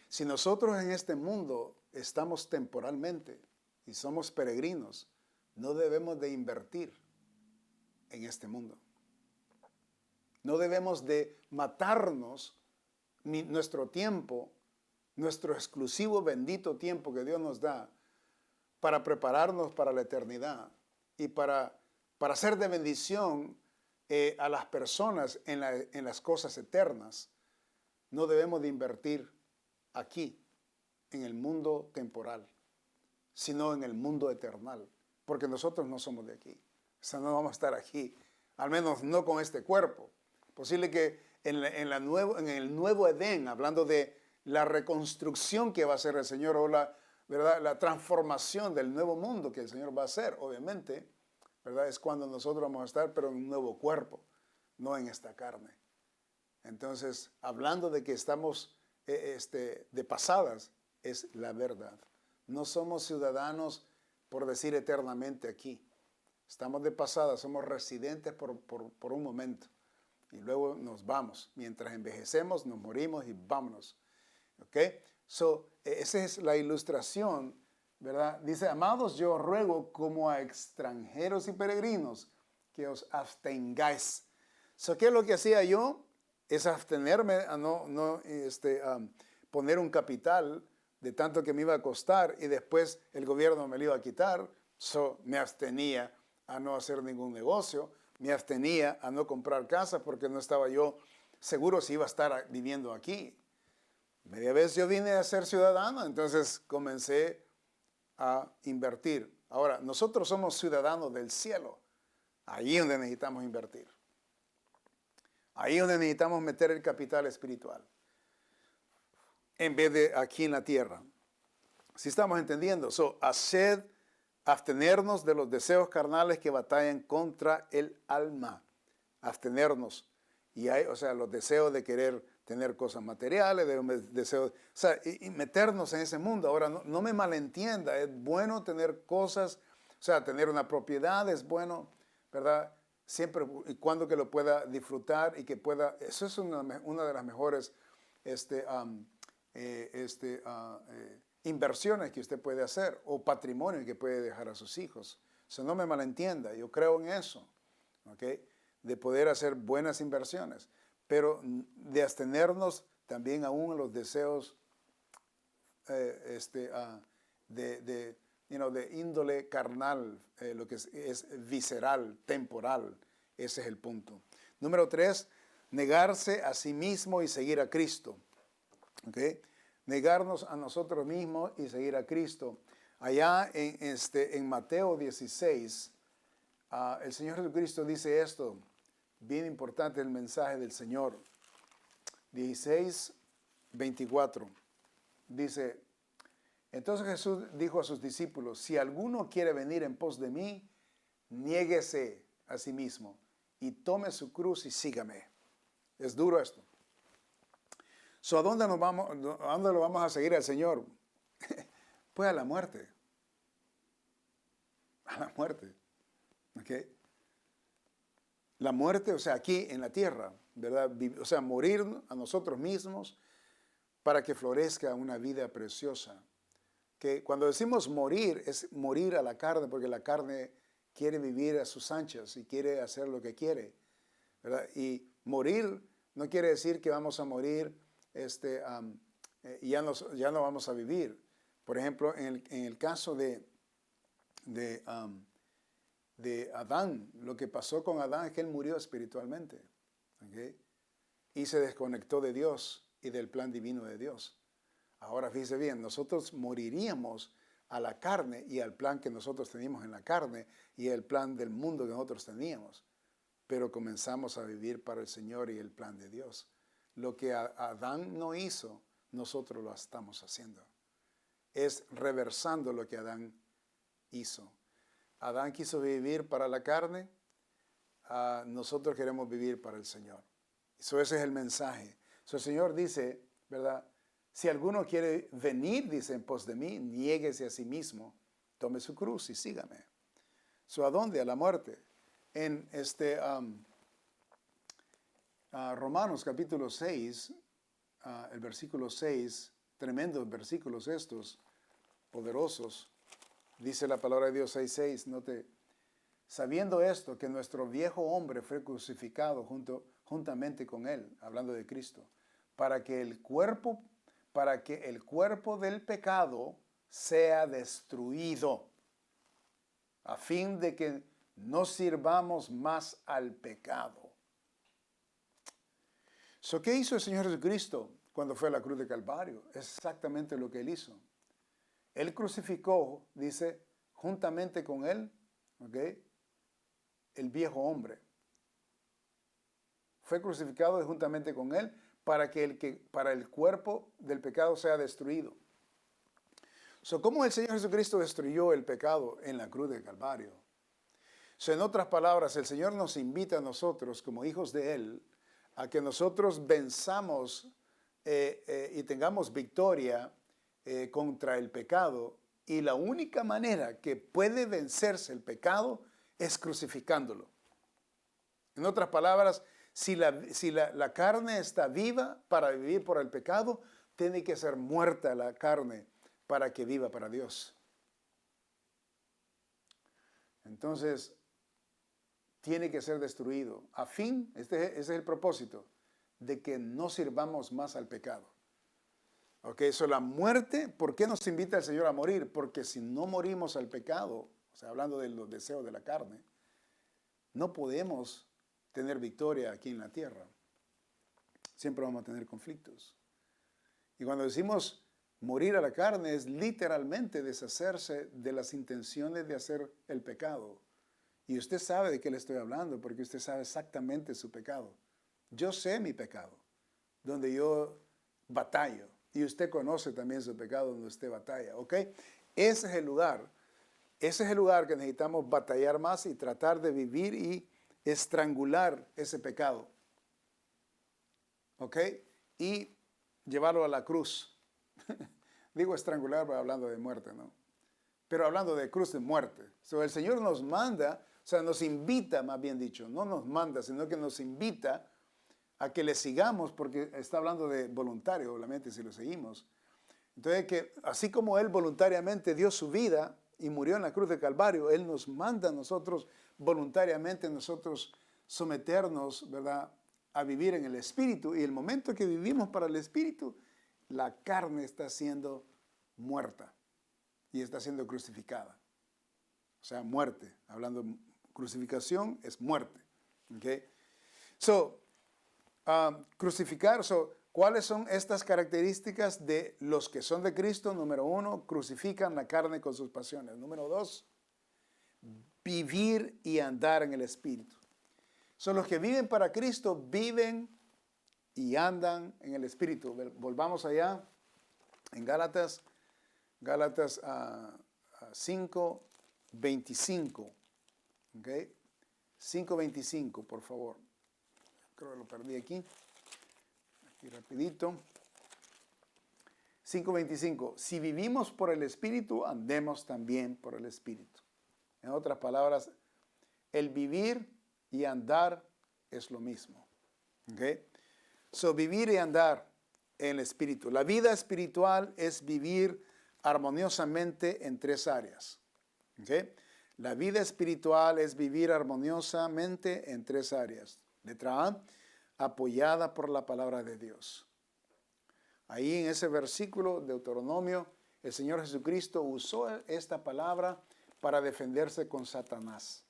A: Si nosotros en este mundo estamos temporalmente y somos peregrinos, no debemos de invertir en este mundo. No debemos de matarnos ni nuestro tiempo, nuestro exclusivo bendito tiempo que Dios nos da para prepararnos para la eternidad y para ser de bendición a las personas en las cosas eternas. No debemos de invertir aquí, en el mundo temporal, sino en el mundo eternal, porque nosotros no somos de aquí. O sea, no vamos a estar aquí, al menos no con este cuerpo. Posible que en el nuevo Edén, hablando de la reconstrucción que va a hacer el Señor o ¿verdad? La transformación del nuevo mundo que el Señor va a hacer, obviamente, ¿verdad? Es cuando nosotros vamos a estar, pero en un nuevo cuerpo, no en esta carne. Entonces, hablando de que estamos de pasadas, es la verdad. No somos ciudadanos, por decir eternamente aquí. Estamos de pasada, somos residentes por un momento. Y luego nos vamos. Mientras envejecemos, nos morimos y vámonos. ¿Ok? Esa es la ilustración, ¿verdad? Dice, amados, yo ruego como a extranjeros y peregrinos que os abstengáis. ¿Qué es lo que hacía yo? Es abstenerme a no poner un capital de tanto que me iba a costar y después el gobierno me lo iba a quitar. Me abstenía a no hacer ningún negocio, me abstenía a no comprar casa porque no estaba yo seguro si iba a estar viviendo aquí. Media vez yo vine a ser ciudadano, entonces comencé a invertir. Ahora, nosotros somos ciudadanos del cielo, ahí es donde necesitamos invertir. Ahí es donde necesitamos meter el capital espiritual, en vez de aquí en la tierra. ¿Sí estamos entendiendo? Abstenernos de los deseos carnales que batallan contra el alma. Abstenernos. Y hay, los deseos de querer tener cosas materiales, deseos, y meternos en ese mundo. Ahora, no me malentienda, es bueno tener cosas, tener una propiedad es bueno, ¿verdad? Siempre y cuando que lo pueda disfrutar y que pueda, eso es una de las mejores inversiones que usted puede hacer o patrimonio que puede dejar a sus hijos. No me malentienda, yo creo en eso, ¿ok? De poder hacer buenas inversiones, pero de abstenernos también aún en los deseos de índole carnal, lo que es visceral, temporal. Ese es el punto. Número 3, negarse a sí mismo y seguir a Cristo. ¿Okay? Negarnos a nosotros mismos y seguir a Cristo. Allá en Mateo 16, el Señor Jesucristo dice esto, bien importante el mensaje del Señor. 16, 24. Dice, entonces Jesús dijo a sus discípulos, si alguno quiere venir en pos de mí, niéguese a sí mismo y tome su cruz y sígame. Es duro esto. ¿A dónde lo vamos a seguir al Señor? Pues a la muerte. A la muerte. ¿Ok? La muerte, aquí en la tierra, ¿verdad? Morir a nosotros mismos para que florezca una vida preciosa. Que cuando decimos morir, es morir a la carne, porque la carne quiere vivir a sus anchas y quiere hacer lo que quiere, ¿verdad? Y morir no quiere decir que vamos a morir y ya no vamos a vivir. Por ejemplo, en el caso de Adán, lo que pasó con Adán es que él murió espiritualmente, ¿okay? Y se desconectó de Dios y del plan divino de Dios. Ahora fíjese bien, nosotros moriríamos a la carne y al plan que nosotros teníamos en la carne y el plan del mundo que nosotros teníamos, pero comenzamos a vivir para el Señor y el plan de Dios. Lo que Adán no hizo, nosotros lo estamos haciendo. Es reversando lo que Adán hizo. Adán quiso vivir para la carne, nosotros queremos vivir para el Señor. Ese es el mensaje. El Señor dice, ¿verdad? Si alguno quiere venir, dice, en pos de mí, niéguese a sí mismo, tome su cruz y sígame. ¿A dónde? A la muerte. En Romanos capítulo 6, el versículo 6, tremendos versículos estos, poderosos. Dice la palabra de Dios 6:6, note, sabiendo esto, que nuestro viejo hombre fue crucificado juntamente con él, hablando de Cristo, para que el cuerpo del pecado sea destruido, a fin de que no sirvamos más al pecado. ¿Qué hizo el Señor Jesucristo cuando fue a la cruz de Calvario? Es exactamente lo que Él hizo. Él crucificó, dice, juntamente con Él, ¿okay? El viejo hombre. Fue crucificado juntamente con Él para que el cuerpo del pecado sea destruido. ¿Cómo el Señor Jesucristo destruyó el pecado en la cruz del Calvario? En otras palabras, el Señor nos invita a nosotros, como hijos de Él, a que nosotros venzamos y tengamos victoria contra el pecado. Y la única manera que puede vencerse el pecado es crucificándolo. En otras palabras, si la carne está viva para vivir por el pecado, tiene que ser muerta la carne para que viva para Dios. Entonces, tiene que ser destruido. A fin, ese es el propósito, de que no sirvamos más al pecado. Ok, eso la muerte, ¿por qué nos invita el Señor a morir? Porque si no morimos al pecado, o sea, hablando de los deseos de la carne, no podemos tener victoria aquí en la tierra. Siempre vamos a tener conflictos. Y cuando decimos morir a la carne, es literalmente deshacerse de las intenciones de hacer el pecado. Y usted sabe de qué le estoy hablando, porque usted sabe exactamente su pecado. Yo sé mi pecado, donde yo batallo. Y usted conoce también su pecado donde usted batalla, ¿ok? Ese es el lugar que necesitamos batallar más y tratar de vivir y estrangular ese pecado, ¿ok? Y llevarlo a la cruz. Digo estrangular hablando de muerte, ¿no? Pero hablando de cruz de muerte. El Señor nos manda, o sea, nos invita, más bien dicho, no nos manda, sino que nos invita a que le sigamos, porque está hablando de voluntario, obviamente, si lo seguimos. Entonces, que así como Él voluntariamente dio su vida y murió en la cruz de Calvario, Él nos manda a nosotros voluntariamente, nosotros someternos, ¿verdad?, a vivir en el Espíritu. Y el momento que vivimos para el Espíritu, la carne está siendo muerta y está siendo crucificada. O sea, muerte. Hablando de crucificación, es muerte. ¿Okay? Crucificar, ¿cuáles son estas características de los que son de Cristo? Número 1, crucifican la carne con sus pasiones. Número 2, vivir y andar en el Espíritu. Son los que viven para Cristo, viven y andan en el Espíritu. Volvamos allá en Gálatas 5:25. ¿Okay? 5:25, por favor. Creo que lo perdí aquí. Aquí rapidito. 5:25. Si vivimos por el Espíritu, andemos también por el Espíritu. En otras palabras, el vivir y andar es lo mismo. ¿Okay? Vivir y andar en el Espíritu. La vida espiritual es vivir armoniosamente en 3 áreas. ¿Okay? La vida espiritual es vivir armoniosamente en 3 áreas. Letra A, apoyada por la palabra de Dios. Ahí en ese versículo de Deuteronomio, el Señor Jesucristo usó esta palabra para defenderse con Satanás.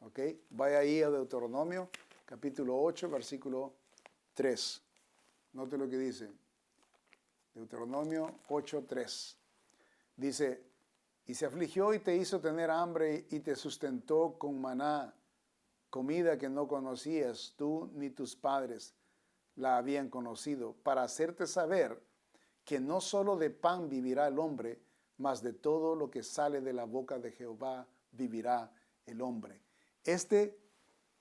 A: ¿Ok? Vaya ahí a Deuteronomio, capítulo 8, versículo 3. Note lo que dice. Deuteronomio 8:3. Dice, y se afligió y te hizo tener hambre y te sustentó con maná, comida que no conocías tú ni tus padres la habían conocido, para hacerte saber que no solo de pan vivirá el hombre, mas de todo lo que sale de la boca de Jehová vivirá el hombre. Estas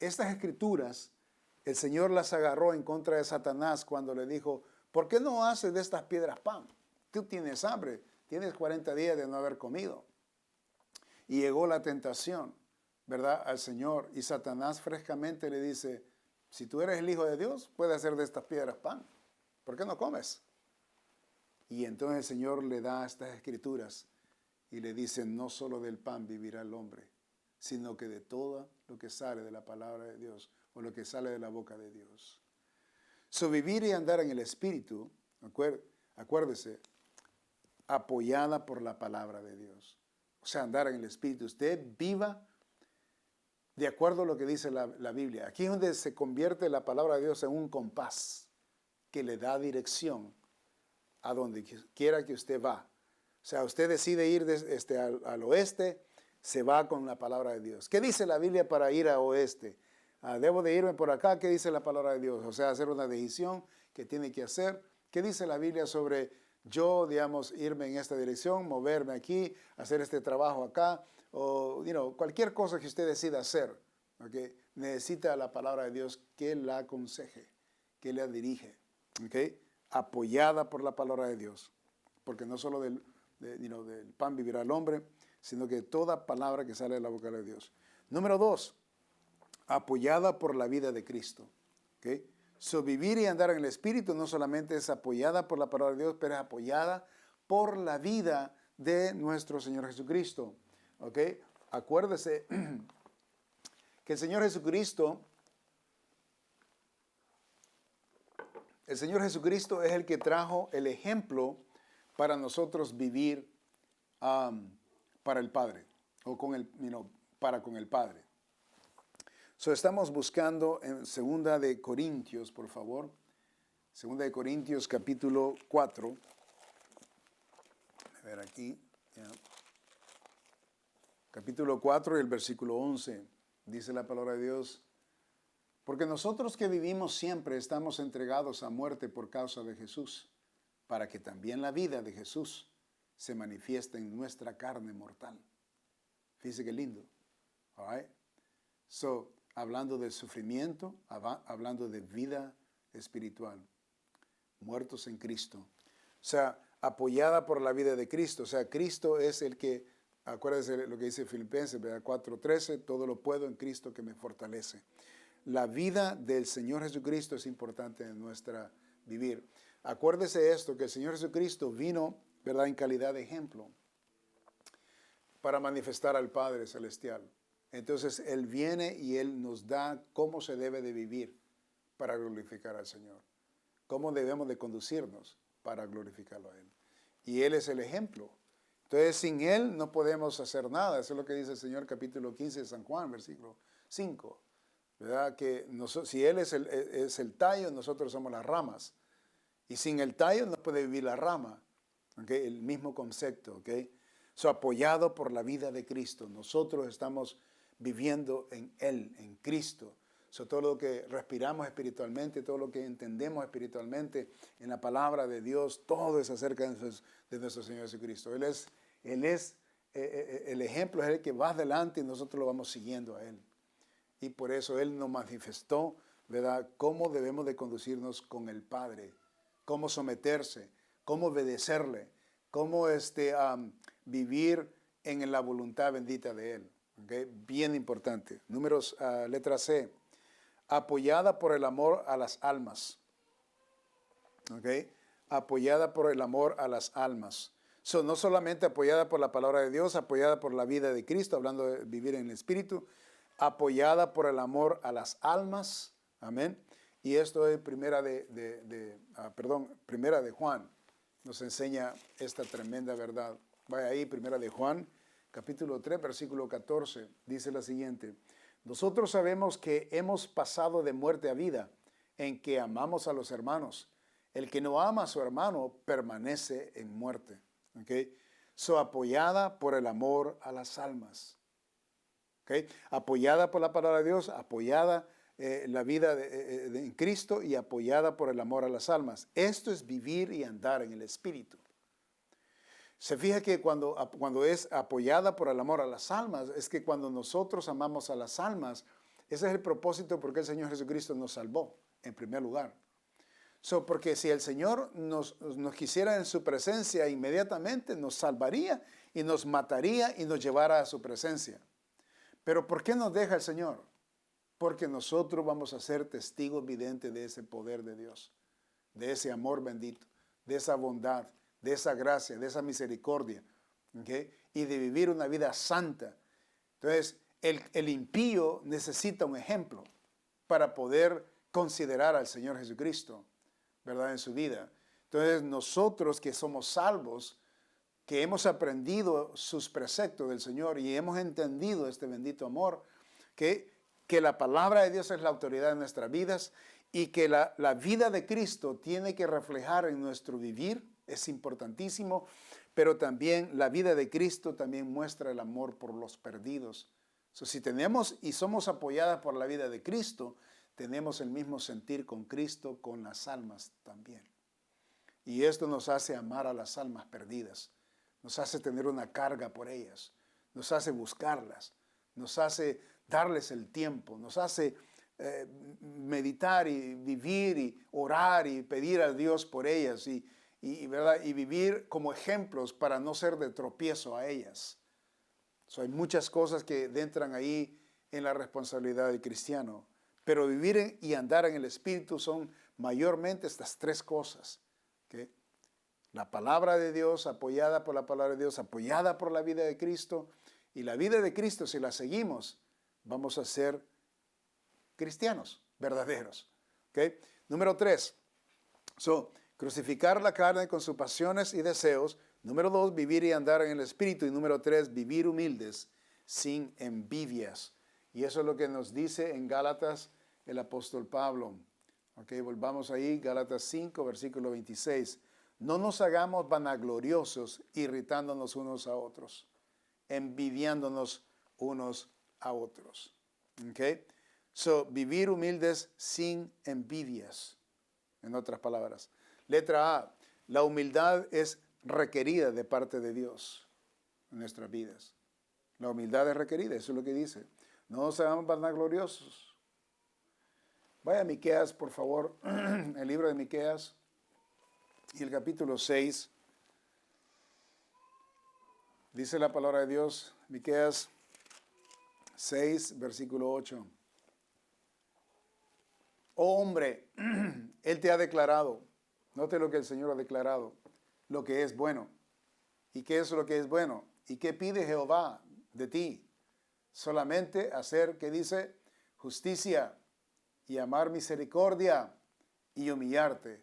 A: escrituras, el Señor las agarró en contra de Satanás cuando le dijo, ¿por qué no haces de estas piedras pan? Tú tienes hambre, tienes 40 días de no haber comido. Y llegó la tentación, ¿verdad?, al Señor. Y Satanás frescamente le dice, si tú eres el Hijo de Dios, puedes hacer de estas piedras pan. ¿Por qué no comes? Y entonces el Señor le da estas escrituras y le dice, no solo del pan vivirá el hombre, sino que de todo lo que sale de la palabra de Dios o lo que sale de la boca de Dios. Vivir y andar en el Espíritu, acuérdese, apoyada por la palabra de Dios. O sea, andar en el Espíritu. Usted viva de acuerdo a lo que dice la Biblia. Aquí es donde se convierte la palabra de Dios en un compás que le da dirección a donde quiera que usted va. O sea, usted decide ir al oeste, se va con la palabra de Dios. ¿Qué dice la Biblia para ir al oeste? ¿Debo de irme por acá? ¿Qué dice la palabra de Dios? O sea, hacer una decisión que tiene que hacer. ¿Qué dice la Biblia sobre yo, digamos, irme en esta dirección, moverme aquí, hacer este trabajo acá, o cualquier cosa que usted decida hacer, ¿okay? Necesita la palabra de Dios que la aconseje, que la dirige, ¿okay? Apoyada por la palabra de Dios, porque no solo del pan vivirá el hombre, sino que toda palabra que sale de la boca de Dios. Número 2, apoyada por la vida de Cristo, ¿okay? So, vivir y andar en el Espíritu no solamente es apoyada por la palabra de Dios, pero es apoyada por la vida de nuestro Señor Jesucristo. ¿Ok? Acuérdese que el Señor Jesucristo es el que trajo el ejemplo para nosotros vivir para el Padre, o para con el Padre. So, estamos buscando en 2 de Corintios, por favor. 2 de Corintios, capítulo 4. A ver aquí. Yeah. Capítulo 4 y el versículo 11. Dice la palabra de Dios. Porque nosotros que vivimos siempre estamos entregados a muerte por causa de Jesús, para que también la vida de Jesús se manifieste en nuestra carne mortal. Fíjese qué lindo. All right? So, hablando del sufrimiento, hablando de vida espiritual, muertos en Cristo. O sea, apoyada por la vida de Cristo. O sea, Cristo es el que, acuérdense lo que dice Filipenses 4:13, todo lo puedo en Cristo que me fortalece. La vida del Señor Jesucristo es importante en nuestra vivir. Acuérdese esto, que el Señor Jesucristo vino, ¿verdad?, en calidad de ejemplo para manifestar al Padre Celestial. Entonces, Él viene y Él nos da cómo se debe de vivir para glorificar al Señor. Cómo debemos de conducirnos para glorificarlo a Él. Y Él es el ejemplo. Entonces, sin Él no podemos hacer nada. Eso es lo que dice el Señor, capítulo 15 de San Juan, versículo 5. ¿Verdad? Que si Él es el tallo, nosotros somos las ramas. Y sin el tallo no puede vivir la rama. ¿Okay? El mismo concepto. ¿Okay? So, apoyado por la vida de Cristo. Nosotros estamos viviendo en Él, en Cristo. So, todo lo que respiramos espiritualmente, todo lo que entendemos espiritualmente en la palabra de Dios, todo es acerca de nuestro Señor Jesucristo. Él es el ejemplo, es el que va adelante y nosotros lo vamos siguiendo a Él. Y por eso Él nos manifestó, ¿verdad?, cómo debemos de conducirnos con el Padre, cómo someterse, cómo obedecerle, cómo vivir en la voluntad bendita de Él. ¿Okay? Bien importante. Letra C. Apoyada por el amor a las almas. ¿Okay? Apoyada por el amor a las almas. So, no solamente apoyada por la palabra de Dios, apoyada por la vida de Cristo, hablando de vivir en el Espíritu, apoyada por el amor a las almas. Amén. Y esto es primera de Juan. Nos enseña esta tremenda verdad. Vaya ahí, primera de Juan, capítulo 3, versículo 14. Dice la siguiente. Nosotros sabemos que hemos pasado de muerte a vida, en que amamos a los hermanos. El que no ama a su hermano permanece en muerte. ¿Okay? So, apoyada por el amor a las almas. ¿Okay? Apoyada por la palabra de Dios, apoyada la vida en Cristo y apoyada por el amor a las almas. Esto es vivir y andar en el Espíritu. Se fija que cuando es apoyada por el amor a las almas, es que cuando nosotros amamos a las almas, ese es el propósito por qué el Señor Jesucristo nos salvó, en primer lugar. Porque si el Señor nos quisiera en su presencia, inmediatamente nos salvaría y nos mataría y nos llevara a su presencia. Pero ¿por qué nos deja el Señor? Porque nosotros vamos a ser testigos videntes de ese poder de Dios, de ese amor bendito, de esa bondad, de esa gracia, de esa misericordia, ¿okay? Y de vivir una vida santa. Entonces, el impío necesita un ejemplo para poder considerar al Señor Jesucristo, ¿verdad?, en su vida. Entonces, nosotros que somos salvos, que hemos aprendido sus preceptos del Señor y hemos entendido este bendito amor, que la palabra de Dios es la autoridad de nuestras vidas y que la vida de Cristo tiene que reflejar en nuestro vivir, es importantísimo, pero también la vida de Cristo también muestra el amor por los perdidos. Si tenemos y somos apoyadas por la vida de Cristo, tenemos el mismo sentir con Cristo, con las almas también. Y esto nos hace amar a las almas perdidas, nos hace tener una carga por ellas, nos hace buscarlas, nos hace darles el tiempo, nos hace meditar y vivir y orar y pedir a Dios por ellas ¿verdad? Y vivir como ejemplos para no ser de tropiezo a ellas. Hay muchas cosas que entran ahí en la responsabilidad del cristiano, pero vivir y andar en el Espíritu son mayormente estas tres cosas. ¿Okay? La palabra de Dios, apoyada por la palabra de Dios, apoyada por la vida de Cristo, y la vida de Cristo, si la seguimos, vamos a ser cristianos verdaderos. ¿Okay? Número 3, crucificar la carne con sus pasiones y deseos. Número 2, vivir y andar en el Espíritu. Y número 3, vivir humildes, sin envidias. Y eso es lo que nos dice en Gálatas el apóstol Pablo. Okay, volvamos ahí, Gálatas 5, versículo 26. No nos hagamos vanagloriosos, irritándonos unos a otros, envidiándonos unos a otros. Okay? Vivir humildes sin envidias, en otras palabras. Letra A, la humildad es requerida de parte de Dios en nuestras vidas. La humildad es requerida, eso es lo que dice. No nos hagamos vanagloriosos. Vaya a Miqueas, por favor, el libro de Miqueas y el capítulo 6. Dice la palabra de Dios, Miqueas 6, versículo 8. Oh hombre, Él te ha declarado, note lo que el Señor ha declarado, lo que es bueno. ¿Y qué es lo que es bueno? ¿Y qué pide Jehová de ti? Solamente hacer, ¿qué dice? Justicia y amar misericordia y humillarte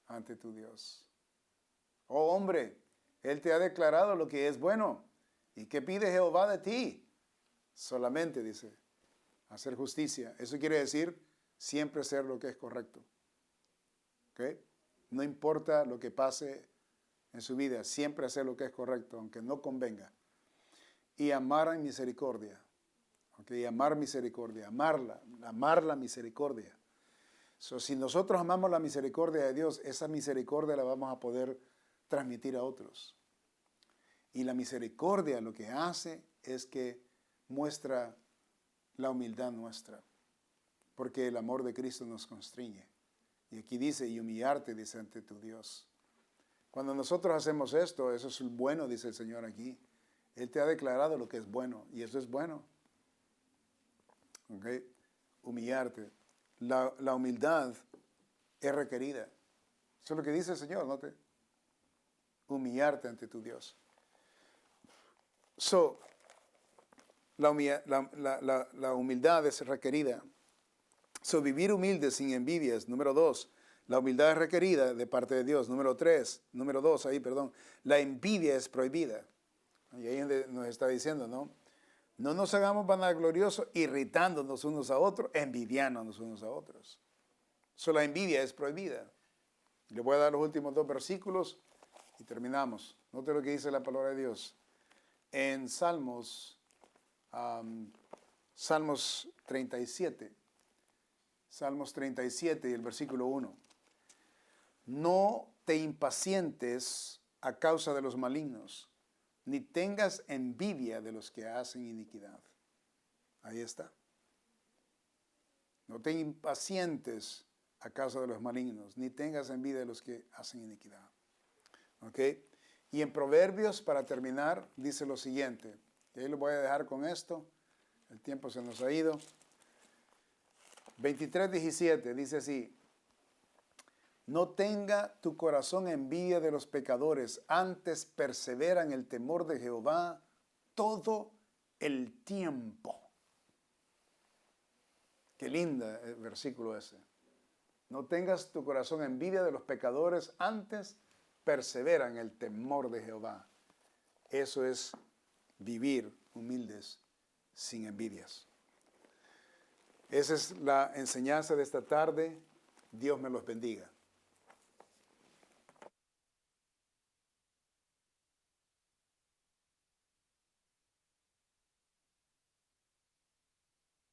A: ante tu Dios. Oh hombre, Él te ha declarado lo que es bueno. ¿Y qué pide Jehová de ti? Solamente, dice, hacer justicia. Eso quiere decir siempre hacer lo que es correcto. ¿Okay? No importa lo que pase en su vida, siempre hacer lo que es correcto, aunque no convenga. Y amar en misericordia. ¿Okay? Amar misericordia, amar la misericordia. Si nosotros amamos la misericordia de Dios, esa misericordia la vamos a poder transmitir a otros. Y la misericordia lo que hace es que muestra la humildad nuestra, porque el amor de Cristo nos constriñe. Y aquí dice, y humillarte, dice, ante tu Dios. Cuando nosotros hacemos esto, eso es bueno, dice el Señor aquí. Él te ha declarado lo que es bueno, y eso es bueno. ¿Okay? Humillarte. La humildad es requerida. Eso es lo que dice el Señor, ¿note? Humillarte ante tu Dios. La humildad es requerida. Vivir humilde sin envidias. Número 2, la humildad es requerida de parte de Dios. Número 2, la envidia es prohibida. Y ahí nos está diciendo, ¿no? No nos hagamos vanagloriosos, irritándonos unos a otros, envidiándonos unos a otros. La envidia es prohibida. Le voy a dar los últimos 2 versículos y terminamos. Note lo que dice la palabra de Dios. En Salmos 37. Salmos 37 y el versículo 1. No te impacientes a causa de los malignos, ni tengas envidia de los que hacen iniquidad. Ahí está. No te impacientes a causa de los malignos, ni tengas envidia de los que hacen iniquidad. ¿Ok? Y en Proverbios, para terminar, dice lo siguiente. Y ahí lo voy a dejar con esto. El tiempo se nos ha ido. 23:17 dice así. No tenga tu corazón envidia de los pecadores, antes persevera en el temor de Jehová todo el tiempo. Qué linda el versículo ese. No tengas tu corazón envidia de los pecadores, antes persevera en el temor de Jehová. Eso es vivir humildes sin envidias. Esa es la enseñanza de esta tarde. Dios me los bendiga.